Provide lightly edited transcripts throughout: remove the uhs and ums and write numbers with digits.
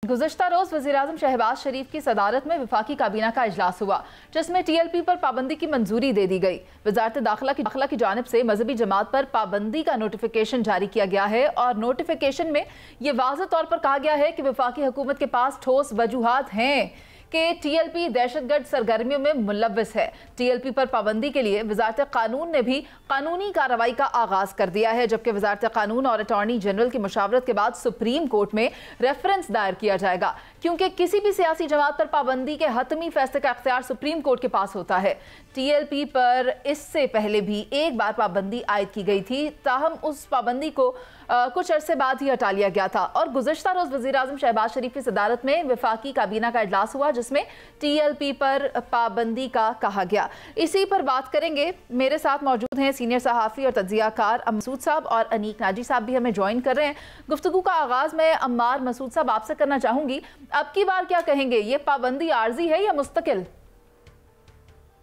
गुज़श्ता रोज़ वज़ीर-ए-आज़म शहबाज शरीफ की सदारत में वफाकी काबीना का इजलास हुआ, जिसमें TLP पर पाबंदी की मंजूरी दे दी गई। वज़ारत दाखिला की जानिब से मजहबी जमात पर पाबंदी का नोटिफिकेशन जारी किया गया है और नोटिफिकेशन में ये वाज़ेह तौर पर कहा गया है कि वफाकी हुकूमत के पास ठोस वजूहात हैं कि TLP दहशतगर्द सरगर्मियों में मुलव्वस है। TLP पर पाबंदी के लिए वज़ारत कानून ने भी कानूनी कार्रवाई का आगाज़ कर दिया है, जबकि वज़ारत कानून और अटॉर्नी जनरल की मुशावरत के बाद सुप्रीम कोर्ट में रेफरेंस दायर किया जाएगा, क्योंकि किसी भी सियासी जमात पर पाबंदी के हतमी फैसले का इख्तियार सुप्रीम कोर्ट के पास होता है। TLP पर इससे पहले भी एक बार पाबंदी आयद की गई थी, ताहम उस पाबंदी को कुछ अरसे बाद ही हटा लिया गया था। और गुज़श्ता रोज़ वज़ीर-ए-आज़म शहबाज शरीफ की सदारत में वफाकी काबीना का इजलास हुआ, जिसमें TLP पर पाबंदी का कहा गया। इसी पर बात करेंगे। मेरे साथ मौजूद हैं सीनियर सहाफ़ी और तज्ज़ियाकार मसूद साहब और अनीक नाजी साहब भी हमें ज्वाइन कर रहे हैं। गुफ्तगू का आगाज़ मैं अम्मार मसूद साहब आपसे करना चाहूँगी। अब की बार क्या कहेंगे, ये पाबंदी आर्जी है या मुस्तकिल?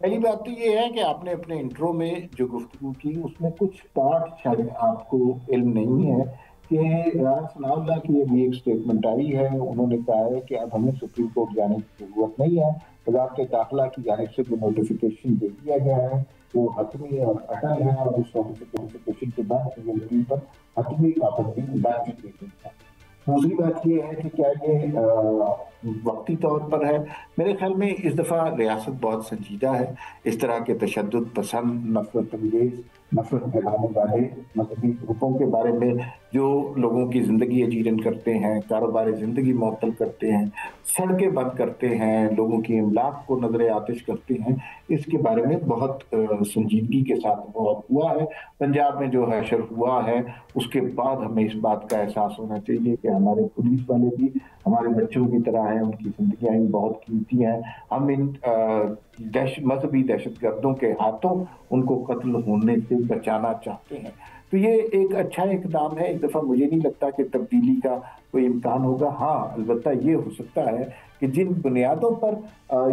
पहली बात तो ये है कि आपने अपने इंट्रो में जो गुफ्तगू की उसमें कुछ पार्ट शायद आपको इल्म नहीं है कि राना सनाउल्लाह की अभी एक स्टेटमेंट आई है। उन्होंने कहा है कि अब हमें सुप्रीम कोर्ट जाने की जरूरत नहीं है। वज़ारत दाखिला की जानिब से जो नोटिफिकेशन दे दिया गया है वो हतमी और अटल है और उस नोटिफिकेशन के बाद TLP पर हतमी पाबंदी लगा दी गई है। दूसरी बात ये है कि क्या ये वक्ती तौर पर है। मेरे ख्याल में इस दफ़ा रियासत बहुत संजीदा है। इस तरह के तशद्दुद पसंद, नफरत अंगेज, नफरत फैलाने वाले मजहबी ग्रुपों के बारे में जो लोगों की ज़िंदगी अजीरन करते हैं, कारोबार ज़िंदगी मुअत्तल करते हैं, सड़कें बंद करते हैं, लोगों की इमलाक को नजर आतिश करते हैं, इसके बारे में बहुत संजीदगी के साथ बहुत हुआ है। पंजाब में जो हशर हुआ है उसके बाद हमें इस बात का एहसास होना चाहिए कि हमारे पुलिस वाले भी हमारे बच्चों की तरह हैं, उनकी जिंदगियां भी बहुत कीमती हैं। हम इन मजहबी दहशतगर्दों के हाथों उनको कत्ल होने से बचाना चाहते हैं। तो ये एक अच्छा इकदाम है। एक दफ़ा मुझे नहीं लगता कि तब्दीली का कोई इम्कान होगा। हाँ, अलबत्ता ये हो सकता है कि जिन बुनियादों पर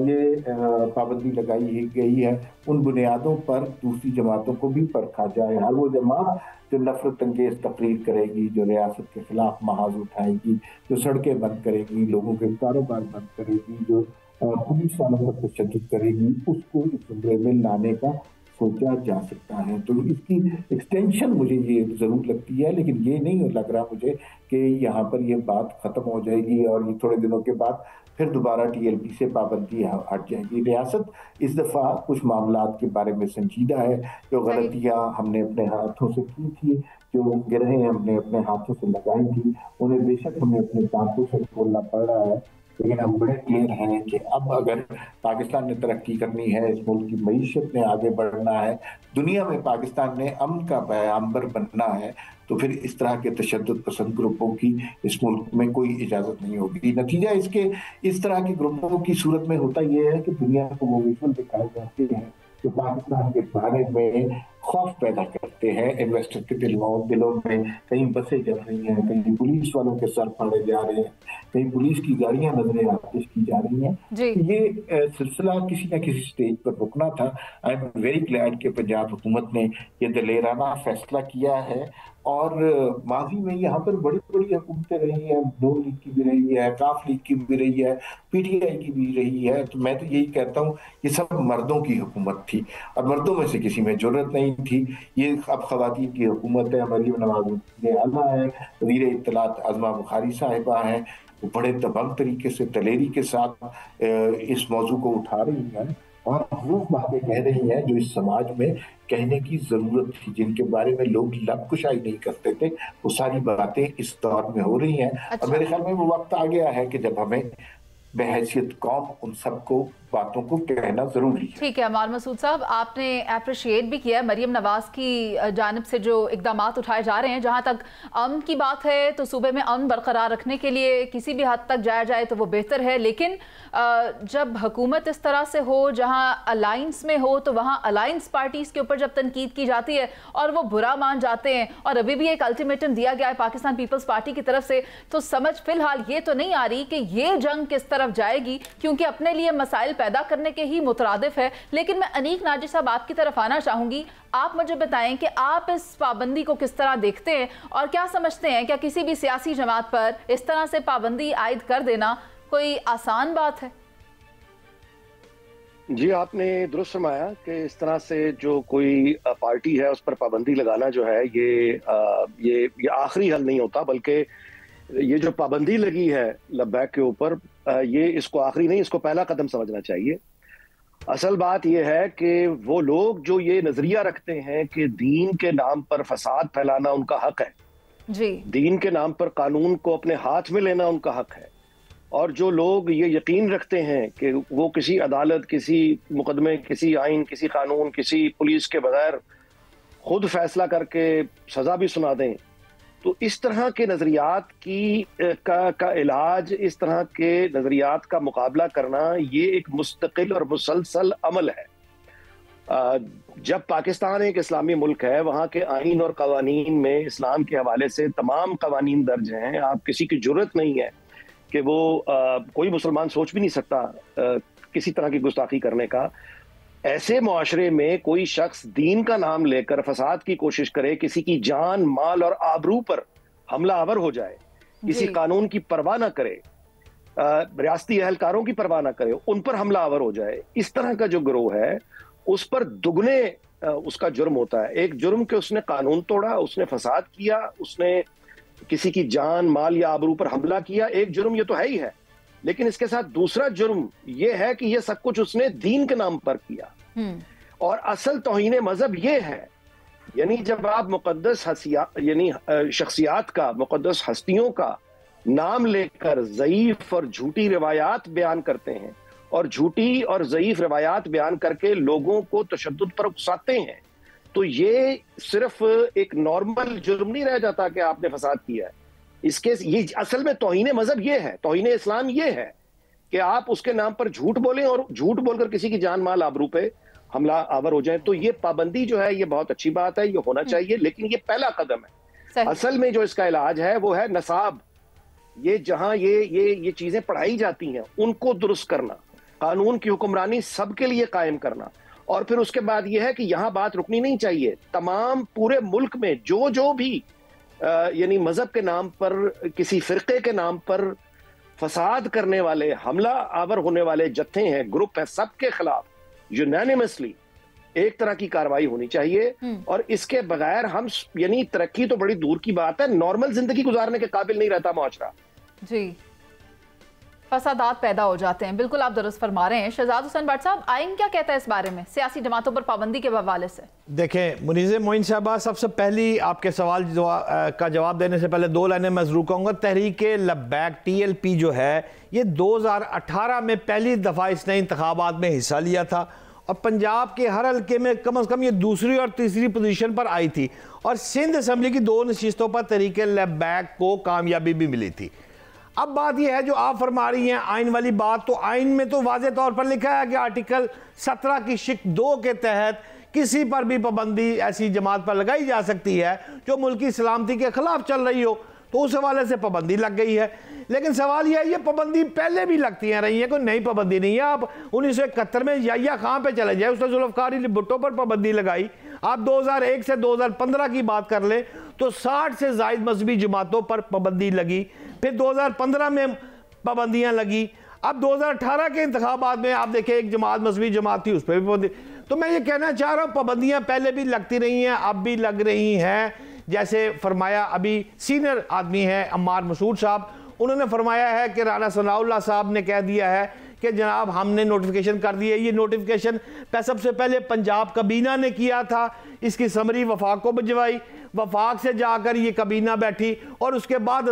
ये पाबंदी लगाई गई है उन बुनियादों पर दूसरी जमातों को भी परखा जाए। हर वो जमात जो नफरत अंगेज तकरीर करेगी, जो रियासत के खिलाफ महाज उठाएगी, जो सड़कें बंद करेगी, लोगों के कारोबार बंद करेगी, जो पुलिस वालों पर तशद्दुद करेगी, उसको इस जुमरे में लाने का सोचा जा सकता है। तो इसकी एक्सटेंशन मुझे ये ज़रूर लगती है, लेकिन ये नहीं लग रहा मुझे कि यहाँ पर ये बात ख़त्म हो जाएगी और ये थोड़े दिनों के बाद फिर दोबारा TLP से पाबंदी हट जाएगी। रियासत इस दफ़ा कुछ मामलात के बारे में संजीदा है। जो गलतियाँ हमने अपने हाथों से की थी, जो गिरहें हमने अपने हाथों से लगाई थी, उन्हें बेशक हमें अपने दांतों से खोलना पड़ रहा है, लेकिन हम बड़े क्लियर हैं कि अब अगर पाकिस्तान ने तरक्की करनी है, इस मुल्क की मईशत ने आगे बढ़ना है, दुनिया में पाकिस्तान ने अमन का पैगंबर बनना है, तो फिर इस तरह के तशद्दुद पसंद ग्रुपों की इस मुल्क में कोई इजाज़त नहीं होगी। नतीजा इसके इस तरह के ग्रुपों की सूरत में होता यह है कि दुनिया को वो विजुअल दिखाए जाते हैं जो पाकिस्तान के बारे में खौफ पैदा करते हैं। इन्वेस्टर के दिलों में कहीं बसें जल रही हैं, कहीं पुलिस वालों के सर फाड़े जा रहे हैं, कहीं पुलिस की गाड़ियां नजर आतिश की जा रही हैं। ये सिलसिला किसी न किसी स्टेज पर रुकना था। आई एम वेरी ग्लैड कि पंजाब हुकूमत ने ये दलेराना फैसला किया है और माजी में यहाँ पर बड़ी बड़ी हुकूमतें रही हैं, नून लीग की भी रही है, काफ लीग की भी रही है, PTI की भी रही है। तो मैं तो यही कहता हूँ ये सब मर्दों की हुकूमत थी और मर्दों में से किसी में जरूरत नहीं थी। ये अब खवातीन की हुकूमत है। मरीम नवाज आला है, वज़ीर इत्तलात आज़मा बुखारी साहिबा हैं, वो बड़े दबंग तरीके से दलेरी के साथ इस मौजू को उठा रही हैं और वो बातें कह रही हैं जो इस समाज में कहने की जरूरत थी, जिनके बारे में लोग लबकुशाई नहीं करते थे, वो सारी बातें इस दौर में हो रही हैं। और मेरे ख्याल में वो वक्त आ गया है कि जब हमें बहैसियत कौम उन सबको बातों को कहना जरूरी है। ठीक है अम्मार मसूद साहब, आपने अप्रिशिएट भी किया मरियम नवाज की जानिब से जो इकदामात उठाए जा रहे हैं। जहां तक अमन की बात है तो सूबे में अमन बरकरार रखने के लिए किसी भी हद तक जाया जाए तो वो बेहतर है, लेकिन जब हुकूमत इस तरह से हो, जहां अलायंस में हो, तो वहां अलायंस पार्टीज के ऊपर जब तनकीद की जाती है और वो बुरा मान जाते हैं और अभी भी एक अल्टीमेटम दिया गया है पाकिस्तान पीपल्स पार्टी की तरफ से, तो समझ फिलहाल ये तो नहीं आ रही कि ये जंग किस तरह तरफ जाएगी क्योंकि अपने लिए मसाइल पैदा करने के ही मुतरादिफ है। लेकिन मैं अनीक नाजिर साहब आपकी तरफ आना चाहूँगी, आप मुझे बताएं कि आप इस पाबंदी को किस तरह देखते हैं और क्या समझते हैं, क्या किसी भी सियासी जमात पर इस तरह से पाबंदी आयद कर देना कोई आसान बात है? जी, आपने दुरुस्त फरमाया कि इस तरह से जो कोई पार्टी है उस पर पाबंदी लगाना जो है ये आखिरी हल नहीं होता, बल्कि ये जो पाबंदी लगी है लब्बैक के ऊपर ये इसको आखिरी नहीं, इसको पहला कदम समझना चाहिए। असल बात ये है कि वो लोग जो ये नजरिया रखते हैं कि दीन के नाम पर फसाद फैलाना उनका हक है जी, दीन के नाम पर कानून को अपने हाथ में लेना उनका हक है, और जो लोग ये यकीन रखते हैं कि वो किसी अदालत, किसी मुकदमे, किसी आइन, किसी कानून, किसी पुलिस के बगैर खुद फैसला करके सजा भी सुना दें, तो इस तरह के नज़रियात का इलाज, इस तरह के नज़रियात का मुकाबला करना ये एक मुस्तकिल और मुसलसल अमल है। जब पाकिस्तान एक इस्लामी मुल्क है, वहाँ के आइन और कवानीन में इस्लाम के हवाले से तमाम कवानीन दर्ज हैं। आप किसी की जुर्रत नहीं है कि वो कोई मुसलमान सोच भी नहीं सकता किसी तरह की गुस्ताखी करने का। ऐसे मुआशरे में कोई शख्स दीन का नाम लेकर फसाद की कोशिश करे, किसी की जान, माल और आबरू पर हमला आवर हो जाए, किसी कानून की परवाह ना करे, रियासती अहलकारों की परवाह ना करे, उन पर हमला आवर हो जाए, इस तरह का जो गिरोह है उस पर दुगने उसका जुर्म होता है। एक जुर्म कि उसने कानून तोड़ा, उसने फसाद किया, उसने किसी की जान, माल या आबरू पर हमला किया, एक जुर्म ये तो है ही है, लेकिन इसके साथ दूसरा जुर्म ये है कि ये सब कुछ उसने दीन के नाम पर किया। और असल तौहीन मजहब ये है, यानी जब आप मुकद्दस शख्सियात का, मुकद्दस हस्तियों का नाम लेकर ज़ईफ और झूठी रिवायात बयान करते हैं और झूठी और ज़ईफ रिवायात बयान करके लोगों को तशद्दुद पर उकसाते हैं, तो ये सिर्फ एक नॉर्मल जुर्म नहीं रह जाता कि आपने फसाद किया है। ये असल में तौहीन मजहब ये है, तौहीन इस्लाम ये है कि आप उसके नाम पर झूठ बोलें और झूठ बोलकर किसी की जान, माल, आबरू पे हमला आवर हो जाए। तो ये पाबंदी जो है ये बहुत अच्छी बात है, ये होना चाहिए, लेकिन ये पहला कदम है। असल में जो इसका इलाज है वो है नसाब। ये जहां ये चीजें पढ़ाई जाती हैं उनको दुरुस्त करना, कानून की हुक्मरानी सबके लिए कायम करना, और फिर उसके बाद यह है कि यहां बात रुकनी नहीं चाहिए। तमाम पूरे मुल्क में जो भी यानी मजहब के नाम पर, किसी फिरके के नाम पर फसाद करने वाले, हमला आवर होने वाले जत्थे हैं, ग्रुप है, सबके खिलाफ यूनानिमसली एक तरह की कार्रवाई होनी चाहिए। और इसके बगैर हम यानी तरक्की तो बड़ी दूर की बात है, नॉर्मल जिंदगी गुजारने के काबिल नहीं रहता मुआशरा। जी, फसादात पैदा हो जाते हैं। बिल्कुल आप दुरुस्त फरमा रहे हैं। शहजाद हुसैन भट्ट साहब, आइन क्या कहता है इस बारे में, सियासी जमातों पर पाबंदी के हवाले से? देखें मुनीज़ मोइन साहबा, सबसे पहली आपके सवाल का जवाब देने से पहले दो लाइनें मैं ज़रूर कहूँगा। तहरीक लब्बैक TLP जो है ये 2018 में पहली दफ़ा इसने इंतखाबात में हिस्सा लिया था और पंजाब के हर हल्के में कम से कम ये दूसरी और तीसरी पोजीशन पर आई थी, और सिंध असम्बली की 2 नशिस्तों पर तहरीक लब्बैक को कामयाबी भी मिली थी। अब बात यह है जो आप फरमा रही हैं आइन वाली बात, तो आइन में तो वाज़े तौर पर लिखा है कि आर्टिकल 17 की शिक 2 के तहत किसी पर भी पाबंदी ऐसी जमात पर लगाई जा सकती है जो मुल्क की सलामती के खिलाफ चल रही हो, तो उस हवाले से पाबंदी लग गई है। लेकिन सवाल यह है, ये पाबंदी पहले भी लगती रही है, कोई नई पाबंदी नहीं है। आप 1971 में या खां पे चले जाए, उसने जुल्फ़िकार अली भुट्टो पर पाबंदी लगाई। आप 2001 से 2015 की बात कर लें तो 60 से ज़ायद मजहबी जमातों पर पाबंदी लगी, फिर 2015 में पाबंदियां लगी, अब 2018 के इंतखाबात में आप देखें एक जमात, मजहबी जमात थी, उस पर भी पाबंदी। तो मैं ये कहना चाह रहा हूँ पाबंदियां पहले भी लगती रही हैं, अब भी लग रही हैं। जैसे फरमाया अभी सीनियर आदमी हैं अम्मार मसूद साहब, उन्होंने फरमाया है कि राना सनाउल्लाह साहब ने कह दिया है कि जनाब हमने नोटिफिकेशन कर दी है। ये नोटिफिकेशन सबसे पहले पंजाब कबीना ने किया था, इसकी समरी वफाक को भिजवाई, वफाक से जाकर ये कबीना बैठी और उसके बाद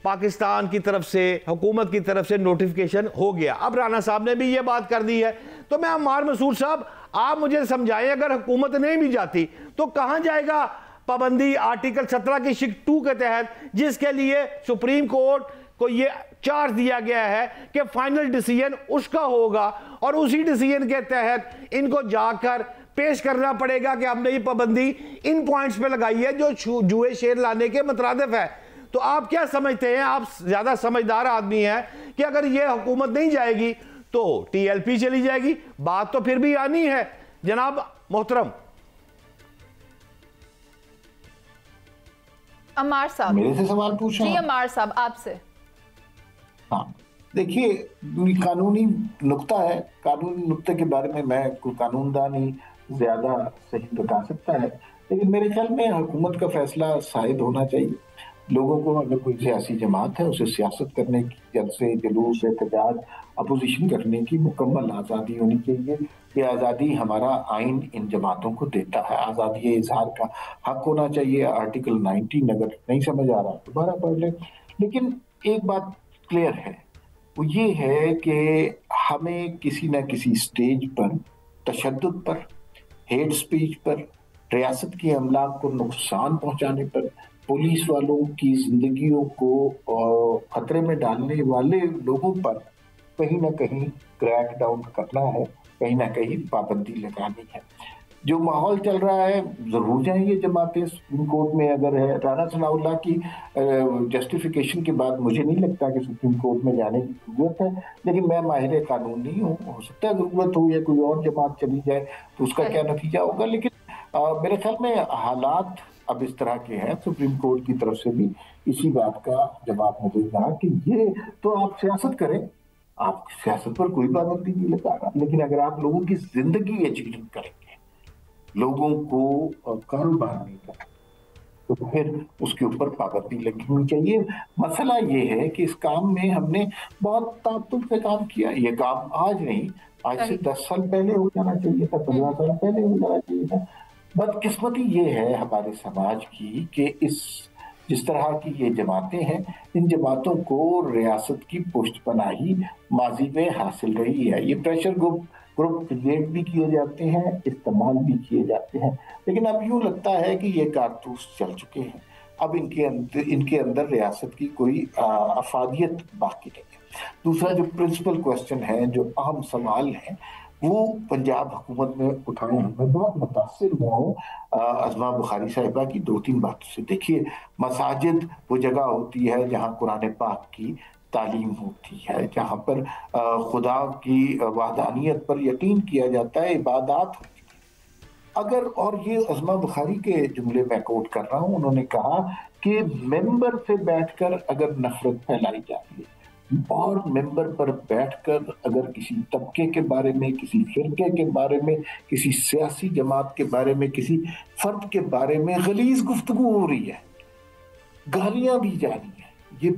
पाकिस्तान की तरफ से, हुकूमत की तरफ से नोटिफिकेशन हो गया। अब राना साहब ने भी ये बात कर दी है। तो मैं अम्मार मसूद साहब, आप मुझे समझाएं, अगर हुकूमत नहीं भी जाती तो कहाँ जाएगा पाबंदी आर्टिकल 17 की शिक 2 के तहत, जिसके लिए सुप्रीम कोर्ट को ये चार्ज दिया गया है कि फाइनल डिसीजन उसका होगा और उसी डिसीजन के तहत इनको जाकर पेश करना पड़ेगा कि हमने ये पाबंदी इन पॉइंट्स पे लगाई है जो जुए शेर लाने के मुतरादिफ है। تو آپ کیا سمجھتے ہیں؟ آپ زیادہ سمجھدار آدمی ہیں کہ اگر یہ حکومت نہیں جائے گی تو ٹی ایل پی چلی جائے گی، بات تو پھر بھی آنی ہے جناب محترم۔ عمار صاحب میرے سے سوال پوچھ رہے ہیں؟ جی عمار صاحب آپ سے۔ ہاں دیکھیے، قانونی نقطہ ہے، قانونی نقطے کے بارے میں کوئی قانون دان ہی زیادہ صحیح بتا سکتا ہے، لیکن میرے خیال میں حکومت کا فیصلہ شاید ہونا چاہیے۔ لوگوں کو اگر کوئی سیاسی جماعت ہے اسے سیاست کرنے کی، جلسے جلوس احتجاج اپوزیشن کرنے کی مکمل آزادی ہونی چاہیے۔ یہ آزادی ہمارا آئین ان جماعتوں کو دیتا ہے، آزادی اظہار کا حق ہونا چاہیے۔ آرٹیکل 19 اگر نہیں سمجھ آ رہا دوبارہ پڑھ لیں۔ لیکن ایک بات کلیئر ہے، وہ یہ ہے کہ ہمیں کسی نہ کسی سٹیج پر تشدد پر، ہیٹ سپیچ پر، ریاست کی املاک کو نقصان پہنچانے پر، پولیس والوں کی زندگیوں کو خطرے میں ڈالنے والے لوگوں پر کہیں نہ کہیں کریک ڈاؤن کرنا ہے، کہیں نہ کہیں پابندی لگانی ہے۔ جو ماحول چل رہا ہے، ضرور جائیں یہ جماعتیں سپریم کورٹ میں اگر ہے۔ رانا ثناء اللہ کی جسٹیفیکیشن کے بعد مجھے نہیں لگتا کہ سپریم کورٹ میں جانے کی ضرورت ہے، لیکن میں ماہر قانون نہیں ہوں، ہو سکتا ہے ضرورت ہو یا کوئی اور جماعت چلی جائے تو اس کا کیا نتیجہ ہوگا۔ لیکن میرے خیال میں حالات اب اس طرح کے ہیں، سپریم کورٹ کی طرف سے بھی اسی بات کا جواب ملے گا کہ یہ تو آپ سیاست کریں، آپ سیاست پر کوئی پابندی نہیں لگا رہا، لیکن اگر آپ لوگوں کی زندگی ایجوکیٹ کریں گے، لوگوں کو کاروبار نہیں کریں تو پھر اس کے اوپر پابندی لگنی چاہیے۔ مسئلہ یہ ہے کہ اس کام میں ہم نے بہت تعطل سے کام کیا۔ یہ کام آج نہیں، آج سے 10 سال پہلے ہو جانا چاہیے تھا، 15 سال پہلے ہو جانا چاہیے تھا۔ بدقسمتی یہ ہے ہمارے سماج کی کہ جس طرح کی یہ جماعتیں ہیں، ان جماعتوں کو ریاست کی پشت پناہی ماضی میں حاصل رہی ہے۔ یہ پریشر گروپ کریٹ بھی کیے جاتے ہیں، استعمال بھی کیے جاتے ہیں، لیکن اب یوں لگتا ہے کہ یہ کارتوس چل چکے ہیں، اب ان کے اندر ریاست کی کوئی افادیت باقی نہیں ہے۔ دوسرا جو پرنسپل کوسچن ہے، جو اہم سوال ہے، وہ پنجاب حکومت میں اٹھائے ہیں۔ میں بہت متاثر ہوا ہوں عظما بخاری صاحبہ کی 2-3 باتوں سے۔ دیکھیے، مساجد وہ جگہ ہوتی ہے جہاں قرآن پاک کی تعلیم ہوتی ہے، جہاں پر خدا کی وحدانیت پر یقین کیا جاتا ہے، عبادات ہوتی ہے۔ اگر، اور یہ عظما بخاری کے جملے میں کوٹ کر رہا ہوں، انہوں نے کہا کہ ممبر سے بیٹھ کر اگر نفرت پھیلائی جاتی ہے اور ممبر پر بیٹھ کر اگر کسی طبقے کے بارے میں، کسی فرقے کے بارے میں، کسی سیاسی جماعت کے بارے میں، کسی فرد کے بارے میں غلیظ گفتگو ہو رہی ہے، گالیاں دی جا رہی ہیں، یہ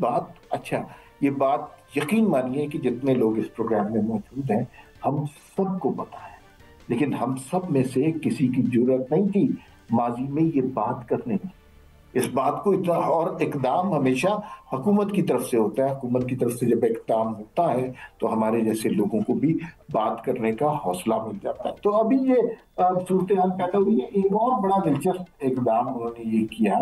بات یقین مانیے کہ جتنے لوگ اس پروگرام میں موجود ہیں ہم سب کو پتا ہے، لیکن ہم سب میں سے کسی کی جرأت نہیں تھی ماضی میں یہ بات کرنے کی۔ اس بات کو اتنا، اور اقدام ہمیشہ حکومت کی طرف سے ہوتا ہے، حکومت کی طرف سے جب اقدام ہوتا ہے تو ہمارے جیسے لوگوں کو بھی بات کرنے کا حوصلہ مل جاتا ہے۔ تو ابھی یہ صورتحال پیدا ہوئی ہے۔ ایک اور بڑا دلچسپ اقدام انہوں نے یہ کیا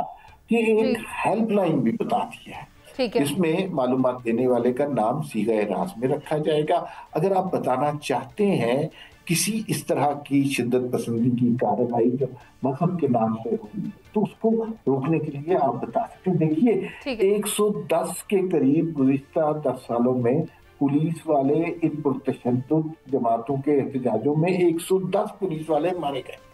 کہ ایک ہیلپ لائن بھی بتا دی ہے، جس میں معلومات دینے والے کا نام صیغہ راز میں رکھا جائے گا۔ اگر آپ بتانا چاہتے ہیں کسی اس طرح کی شدت پسندی کی کارروائی جو مذہب کے نام سے ہوئی تو اس کو روکنے کے لیے آپ بتا سکتے ہیں۔ دیکھیے، 110 کے قریب گزشتہ 10 سالوں میں پولیس والے ان پرتشدد جماعتوں کے احتجاجوں میں 110 پولیس والے مارے گئے۔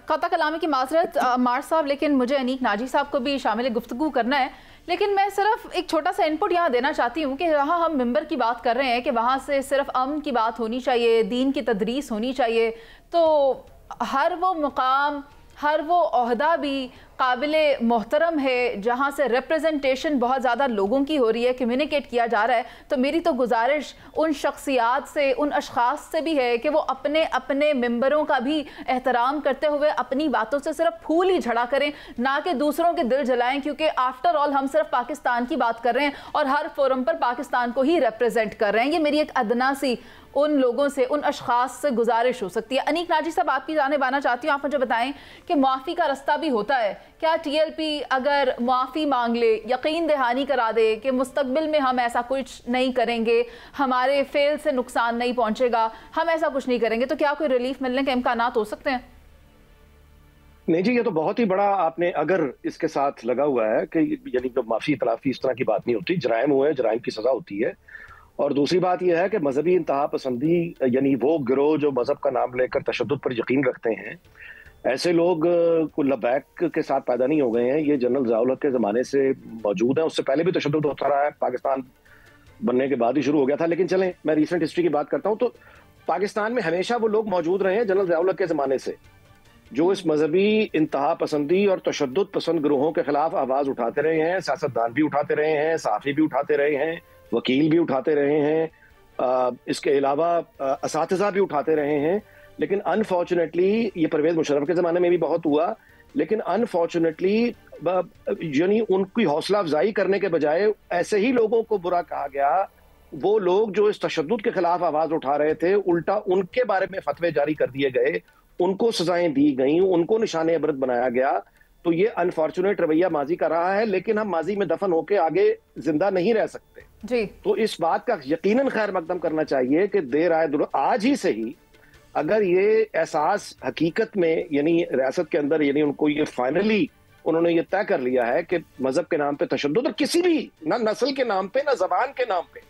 قطع کلامی کی معذرت عمار صاحب، لیکن مجھے انیک ناجی صاحب کو بھی شامل گفتگو کرنا ہے، لیکن میں صرف ایک چھوٹا سا انپٹ یہاں دینا چاہتی ہوں کہ جہاں ہم ممبر کی بات کر رہے ہیں کہ وہاں سے صرف امن کی بات ہونی چاہیے، دین کی تدریس ہونی چاہیے، تو ہر وہ مقام، ہر وہ عہدہ بھی قابل محترم ہے جہاں سے ریپریزنٹیشن بہت زیادہ لوگوں کی ہو رہی ہے، کمیونیکیٹ کیا جا رہا ہے۔ تو میری تو گزارش ان شخصیات سے، ان اشخاص سے بھی ہے کہ وہ اپنے ممبروں کا بھی احترام کرتے ہوئے اپنی باتوں سے صرف پھول ہی جھڑا کریں، نہ کہ دوسروں کے دل جلائیں، کیونکہ آفٹر آل ہم صرف پاکستان کی بات کر رہے ہیں اور ہر فورم پر پاکستان کو ہی ریپریزنٹ کر رہے ہیں۔ یہ میری ایک ادنا سی ان لوگوں سے، ان اشخاص سے گزارش ہو سکتی ہے۔ انیک ناجی صاحب، آپ کی جانب آنا چاہتی ہوں، آپ مجھے بتائیں کہ معافی کا رستہ بھی ہوتا ہے کیا؟ ٹی ایل پی اگر معافی مانگ لے، یقین دہانی کرا دے کہ مستقبل میں ہم ایسا کچھ نہیں کریں گے، ہمارے فیل سے نقصان نہیں پہنچے گا، ہم ایسا کچھ نہیں کریں گے، تو کیا کوئی ریلیف ملنے کے امکانات ہو سکتے ہیں؟ नहीं जी, ये तो बहुत ही बड़ा आपने अगर इसके साथ लगा हुआ है कि यानी कि माफी तलाफी इस तरह की बात नहीं होती, जराइम हुए, जराइम की सजा होती है। और दूसरी बात यह है कि मजहबी इंतहा पसंदी यानी वो गिरोह जो मजहब का नाम लेकर तशद्दुद पर यकीन रखते हैं, ऐसे लोग को लबैक के साथ पैदा नहीं हो गए हैं, ये जनरल ज़िया उल हक के ज़माने से मौजूद है। उससे पहले भी तशद्दुद होता रहा है, पाकिस्तान बनने के बाद ही शुरू हो गया था। लेकिन चलें, मैं रिसेंट हिस्ट्री की बात करता हूँ, तो पाकिस्तान में हमेशा वो लोग मौजूद रहे हैं जनरल ज़िया उल हक के ज़माने से, जो इस मजहबी इंतहा पसंदी और तशद्दुद पसंद गिरोहों के खिलाफ आवाज उठाते रहे हैं। सियासतदान भी उठाते रहे हैं, सहाफ़ी भी उठाते रहे हैं, वकील भी उठाते रहे हैं, इसके अलावा असातिज़ा भी उठाते रहे हैं। लेकिन अनफॉर्चुनेटली ये परवेज मुशर्रफ के ज़माने में भी बहुत हुआ, लेकिन अनफॉर्चुनेटली यानी उनकी हौसला अफजाई करने के बजाय ऐसे ही लोगों को बुरा कहा गया। वो लोग जो इस तशद्दुद के खिलाफ आवाज उठा रहे थे, उल्टा उनके बारे में फतवे जारी कर दिए गए, उनको सजाएं दी गई, उनको निशाने इबरत बनाया गया। तो ये अनफॉर्चुनेट रवैया माजी का रहा है, लेकिन हम माजी में दफन होकर आगे जिंदा नहीं रह सकते जी। तो इस बात का यकीनन खैर मकदम करना चाहिए कि देर आए आज ही से ही अगर ये एहसास हकीकत में यानी रियासत के अंदर यानी उनको ये फाइनली उन्होंने ये तय कर लिया है कि मजहब के नाम पे तशद्दुद, और किसी भी ना नस्ल के नाम पे ना जबान के नाम पे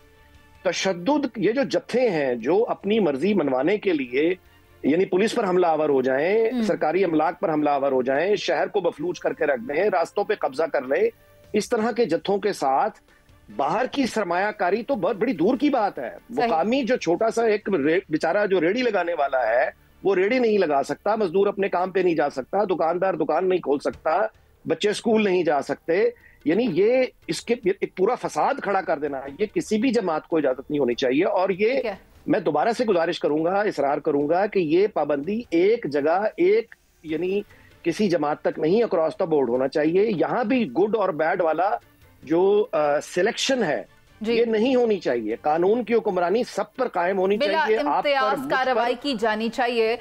तशद्दुद, ये जो जत्थे हैं जो अपनी मर्जी मनवाने के लिए यानी पुलिस पर हमलावर हो जाएं, सरकारी अमलाक पर हमलावर हो जाएं, शहर को बफलूज करके रख दें, रास्तों पे कब्जा कर लें, इस तरह के जत्थों के साथ बाहर की सरमायाकारी तो बहुत बड़ी दूर की बात है। मुकामी जो छोटा सा एक बेचारा जो रेडी लगाने वाला है वो रेडी नहीं लगा सकता, मजदूर अपने काम पे नहीं जा सकता, दुकानदार दुकान नहीं खोल सकता, बच्चे स्कूल नहीं जा सकते। यानी ये इसके एक पूरा फसाद खड़ा कर देना, ये किसी भी जमात को इजाजत नहीं होनी चाहिए। और ये मैं दोबारा से गुजारिश करूंगा, इसरार करूंगा कि ये पाबंदी एक जगह एक यानी किसी जमात तक नहीं, अक्रॉस द बोर्ड होना चाहिए। यहाँ भी गुड और बैड वाला जो सिलेक्शन है ये नहीं होनी चाहिए। कानून की हुक्मरानी सब पर कायम होनी चाहिए, आप पर, कार्रवाई की जानी चाहिए।